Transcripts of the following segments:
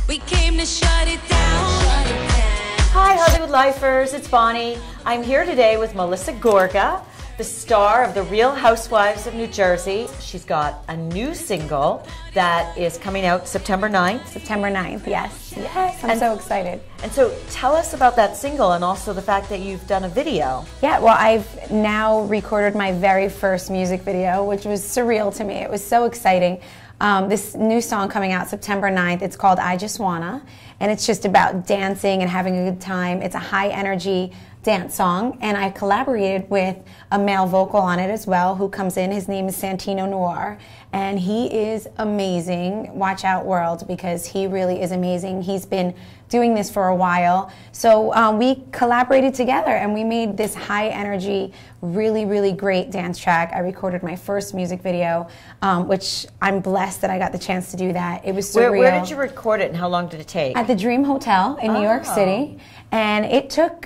We came to shut it down. Hi Hollywood Lifers, it's Bonnie. I'm here today with Melissa Gorga, the star of The Real Housewives of New Jersey. She's got a new single that is coming out September 9th. September 9th, yes. Yes, I'm so excited. And so tell us about that single and also the fact that you've done a video. Yeah, well, I've now recorded my very first music video, which was surreal to me. It was so exciting. This new song coming out September 9th, it's called I Just Wanna, and it's just about dancing and having a good time. It's a high energy dance song, and I collaborated with a male vocal on it as well who comes in. His name is Santino Noir, and he is amazing. Watch out, world, because he really is amazing. He's been doing this for a while. So we collaborated together and we made this high energy, really, really great dance track. I recorded my first music video, which I'm blessed that I got the chance to do that. It was surreal. Where did you record it and how long did it take? At the Dream Hotel in New York City. And it took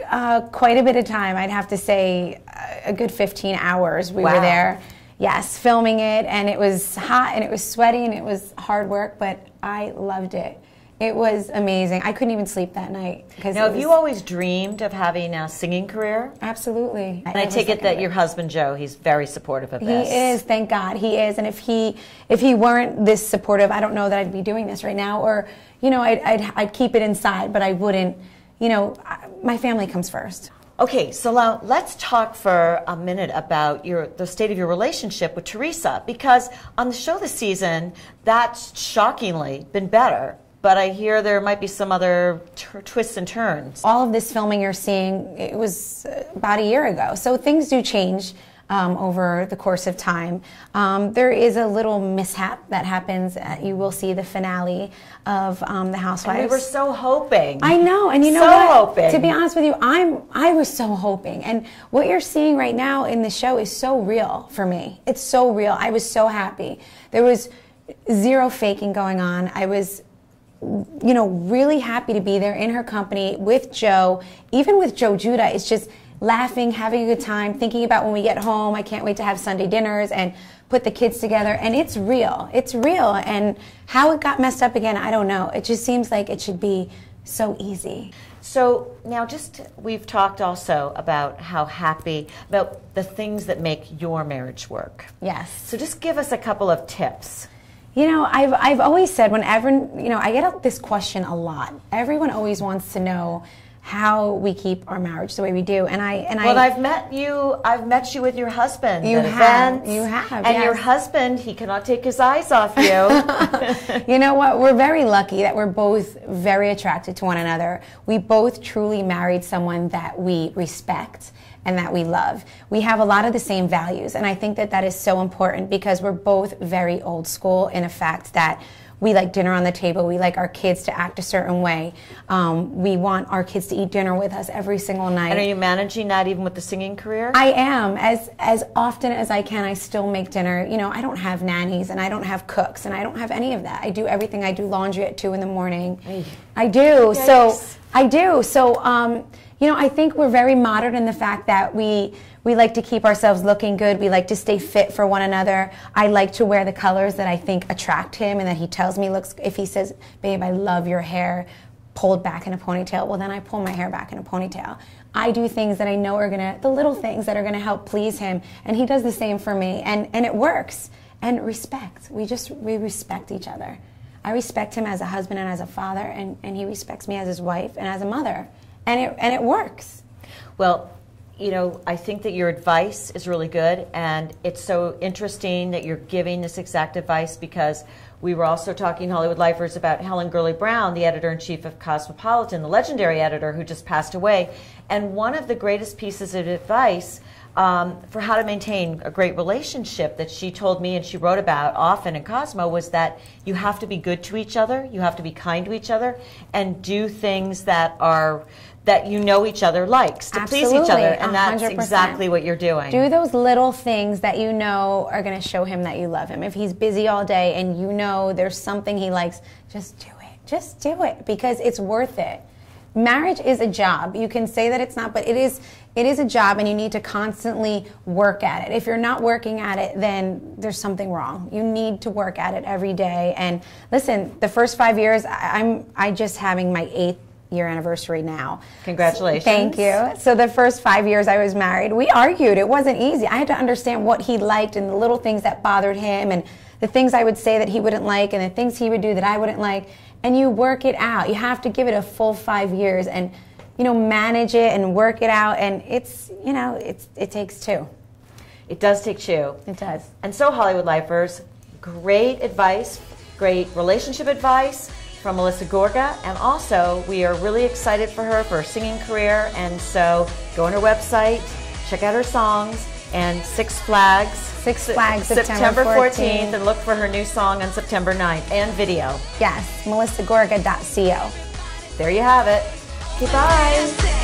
quite a bit of time. I'd have to say a good 15 hours we were there. Yes, filming it, and it was hot and it was sweaty and it was hard work, but I loved it. It was amazing. I couldn't even sleep that night. Now, have you always dreamed of having a singing career? Absolutely. And I take it that your husband, Joe, he's very supportive of this. He is, thank God, he is. And if he weren't this supportive, I don't know that I'd be doing this right now. Or, you know, I'd keep it inside, but I wouldn't, you know, my family comes first. Okay, so now let's talk for a minute about the state of your relationship with Teresa, because on the show this season, that's shockingly been better. But I hear there might be some other twists and turns. All of this filming you're seeing, it was about a year ago. So things do change over the course of time. There is a little mishap that happens. You will see the finale of The Housewives. And we were so hoping. I know, and you know what? Hoping. To be honest with you, I was so hoping. And what you're seeing right now in the show is so real for me. It's so real. I was so happy. There was zero faking going on. I was, you know, really happy to be there in her company with Joe, even with Joe Judah. It's just laughing, having a good time, thinking about when we get home. I can't wait to have Sunday dinners and put the kids together. And it's real. It's real. And how it got messed up again, I don't know. It just seems like it should be so easy. So now we've talked also about about the things that make your marriage work. Yes. So just give us a couple of tips. You know, I've always said, whenever, you know, I get this question a lot. Everyone always wants to know how we keep our marriage the way we do, I've met you with your husband. You have, and yes. Your husband, he cannot take his eyes off you. You know what? We're very lucky that we're both very attracted to one another. We both truly married someone that we respect and that we love. We have a lot of the same values, and I think that is so important because we're both very old school in a fact that we like dinner on the table. We like our kids to act a certain way. We want our kids to eat dinner with us every single night. And are you managing that even with the singing career? I am. As often as I can, I still make dinner. You know, I don't have nannies and I don't have cooks and I don't have any of that. I do everything. I do laundry at 2 in the morning. I do. Yikes. So I do. So, you know, I think we're very modern in the fact that we like to keep ourselves looking good. We like to stay fit for one another. I like to wear the colors that I think attract him and that he tells me looks. If he says, babe, I love your hair pulled back in a ponytail, well, then I pull my hair back in a ponytail. I do things that I know are the little things that are gonna help please him, and he does the same for me, and it works. And respect. We respect each other. I respect him as a husband and as a father, and he respects me as his wife and as a mother. And it works. Well, you know, I think that your advice is really good, and it's so interesting that you're giving this exact advice because we were also talking, Hollywood Lifers, about Helen Gurley Brown, the editor-in-chief of Cosmopolitan, the legendary editor who just passed away. And one of the greatest pieces of advice for how to maintain a great relationship that she told me and she wrote about often in Cosmo was that you have to be good to each other, you have to be kind to each other, and do things that you know each other likes to please each other, and that's 100%. Exactly what you're doing. Do those little things that you know are going to show him that you love him. If he's busy all day and you know there's something he likes, just do it. Just do it because it's worth it. marriage is a job. You can say that it's not, but it is a job, and you need to constantly work at it. If you're not working at it, then there's something wrong. You need to work at it every day. And listen, the first 5 years, I just having my 8th year anniversary now. Congratulations. Thank you. So the first 5 years I was married, we argued. It wasn't easy. I had to understand what he liked and the little things that bothered him and the things I would say that he wouldn't like and the things he would do that I wouldn't like. And you work it out. You have to give it a full 5 years and, manage it and work it out. And it takes two. It does take two. It does. And so, Hollywood Lifers, great advice, great relationship advice from Melissa Gorga. And also, we are really excited for her singing career. And so, go on her website, check out her songs, and Six Flags, September 14th, and look for her new song on September 9th, and video. Yes, melissagorga.co. There you have it. Goodbye.